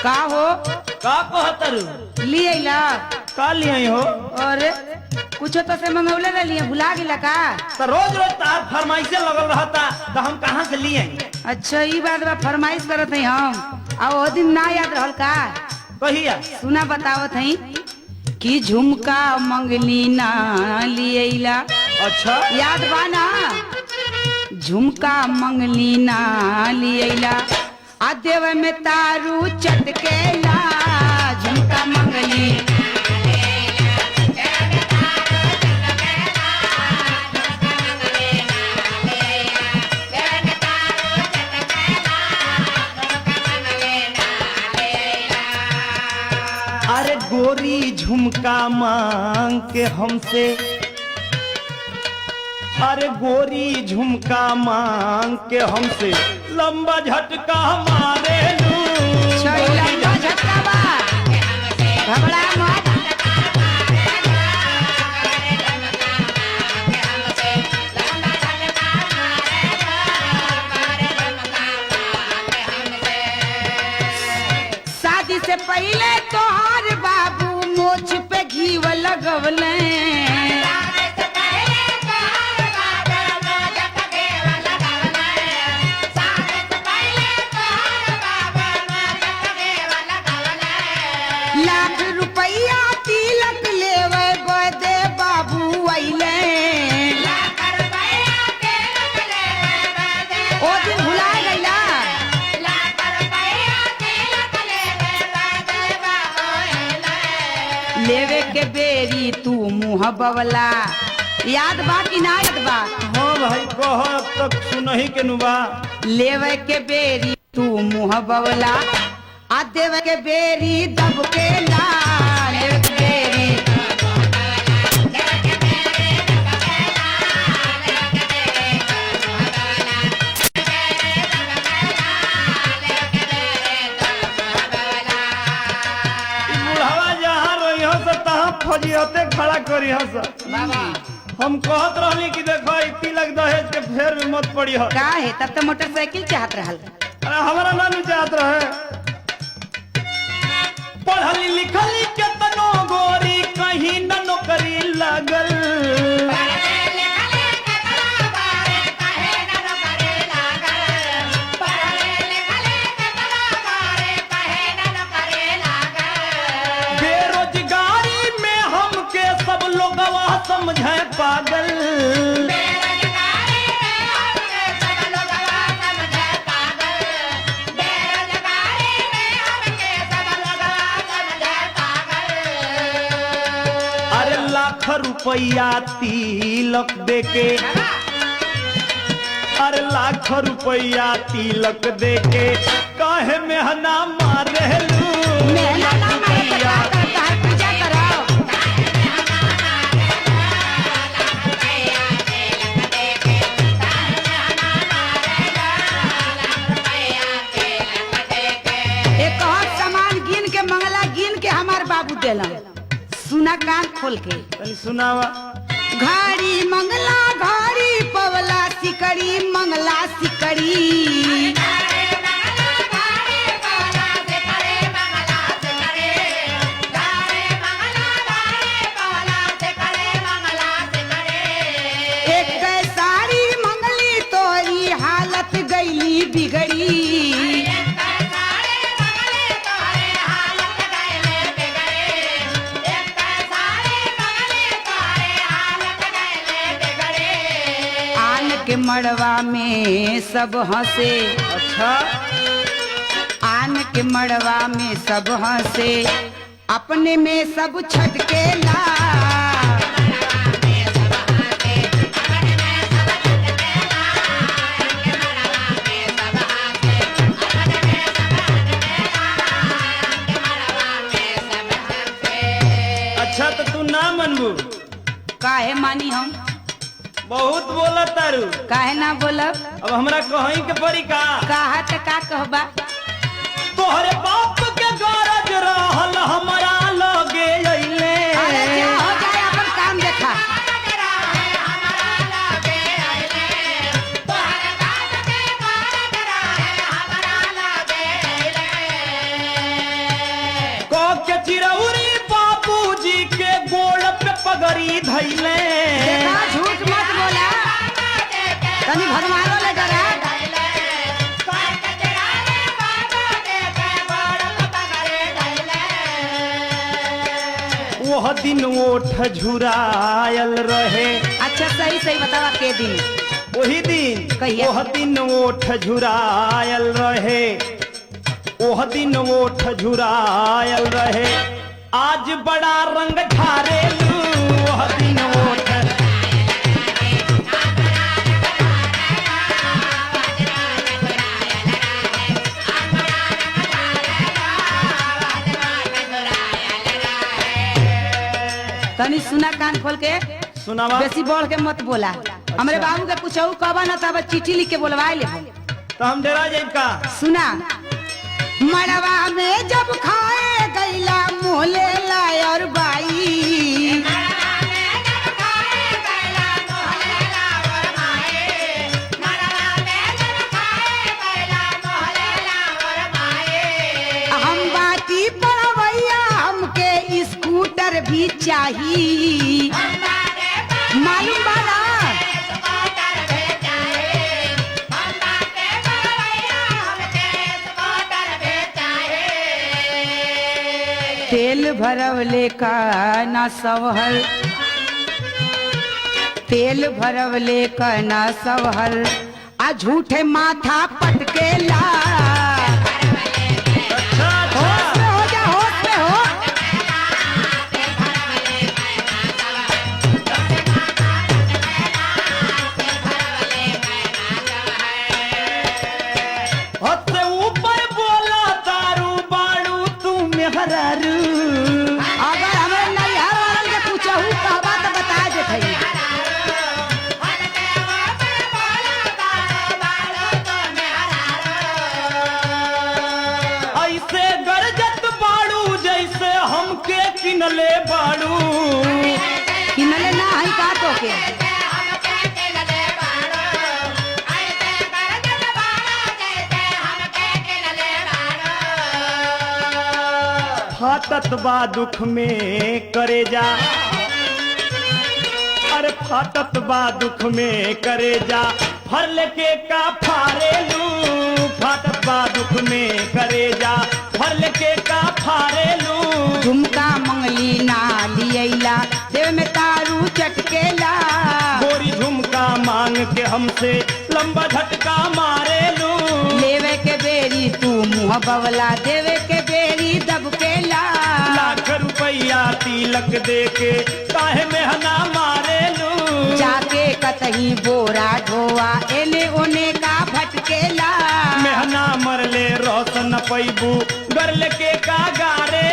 का हो का कहतरू लिए ला का लिए हो? अरे कुछ तो से मंगौले रही भुला गिला का? तो रोज रोज तार फरमाइशे लगल रहता तो हम कहाँ से लिए? अच्छा ई बात बा फरमाइश करत हई हम आ ओ दिन ना याद रहल का? कहिया सुना बतावत हई कि झुमका मंगली ना लिएला। अच्छा याद बा ना? झुमका मंगली ना लिएला आ देव में तारू चटकेला। झुमका मंगली अरे गोरी झुमका मांग के हमसे, अरे गोरी झुमका मांग के हमसे लंबा झटका मारे लू। लंबा झटका बा घबरा मत। शादी से पहले तोहार बाबू मोछ पे घीव लगवले। लाख रुपया तिलक लेवे बदे बाबू अइले। ओ दिन भुला गइला। लेवे के बेरी तू मुँह बवला। याद बा कि ना याद बा? हाँ भाई कह अब तक सुनही के नुबा। लेवे के बेरी तू मुँह बवला आ देवे के बेरी दब के ला। लेवे के बेरी बुढ़ावा जहाँ रही हो से तहाँ फजियते खड़ा करी हो से। हम कहत रहनी कि देखो ई तिलक दहेज के फेर में मत पड़ी हो। का है? तब तो मोटरसाइकिल चाहत रहल। अरे हमारा नानू चाहत रहे। पढ़ली लिखली के तनो गोरी कहीं न नौकरी लगल। बेरोजगारी में हमके सब लोगवा समझे पागल। अरे लाख रुपया तिलक देके, अरे लाख रुपया तिलक देके काहे मेहना मारे लू। मेहना ना मारे तो का करता है? पूजा करो। एक और सामान गिन के मंगला गिन के हमार बाबू देलन। सुना कान खोल के। तनी सुनावा। घड़ी मंगला घड़ी पवला सिकड़ी मंगला सिकड़ी। एक साड़ी मंगली तोरी हालत गईली बिगड़ी। आन के मड़वा में सब हंसे। अच्छा आन के मड़वा में सब हंसे अपने में सब छटकेला। अच्छा तो तू ना मनबू? काहे मानी हम? बहुत बोला तारू। काहे ना बोलब? अब हमरा कहीं के पड़ी का? कहा त का कहबा? तोहरे बाप के गरज रहल हमरा लगे अइले। अरे जा हो जाए अपन काम देखा। के चिरौरी बाबूजी के गोड़ पे पगड़ी धैले देखा झूठ मत बोला तनी भगवानो ले जरा वह दिन ओठ झुरायल रहे। अच्छा सही सही बतावा के दिन वही दिन कहिया? वह दिन ओठ झुरायल रहे। वह दिन ओठ झुरायल रहे। आज बड़ा रंग ढारेलू वह दिन ओठ तनी सुना कान खोल के सुनावा। बेसी बढ़ के मत बोला हमरे बाबू के पूछऊ कबा ना तब चिट्ठी लिख के बोलवाए ले तो हम डेरा जाइब का। सुना मड़वा में जब खाए गईला मोले लायर बाई हम बाटी पड़वैया हमके स्कूटर भी चाहिए मालूम बाला तेल भरवले का ना सवहल तेल भरवले का ना सवहल आ झूठे माथा पटकेला अच्छा होश में हो जा होश में हो हद से ऊपर बोला दारू बाड़ू तू मेहरारू। अगर हमें नैहर वालन के पूछहू कहबा तो बता देते ऐसे गरजत बाड़ू जैसे हमके किनले बाड़ू। किनले ना है का तो के फाटत बा दुख में करे जा। अरे फाटत बा दुख में करे जा। फर लेके का फारेलू फाटत बा दुख में करे जा। फर लेके का फारेलू झुमका मंगली ना लियला देव में तारू चटकेला गोरी झुमका मांग के हमसे लंबा झटका मारेलू। लेवे के बेरी तू मुँह बवला देवे के बेरी दबकेला लाख रुपया तिलक दे के काहे मेहना मारेलू। जाके कतही बोरा ढोआ एने ओने का भटकेला मेहना मरले रोशन पैबू गरल के का गारे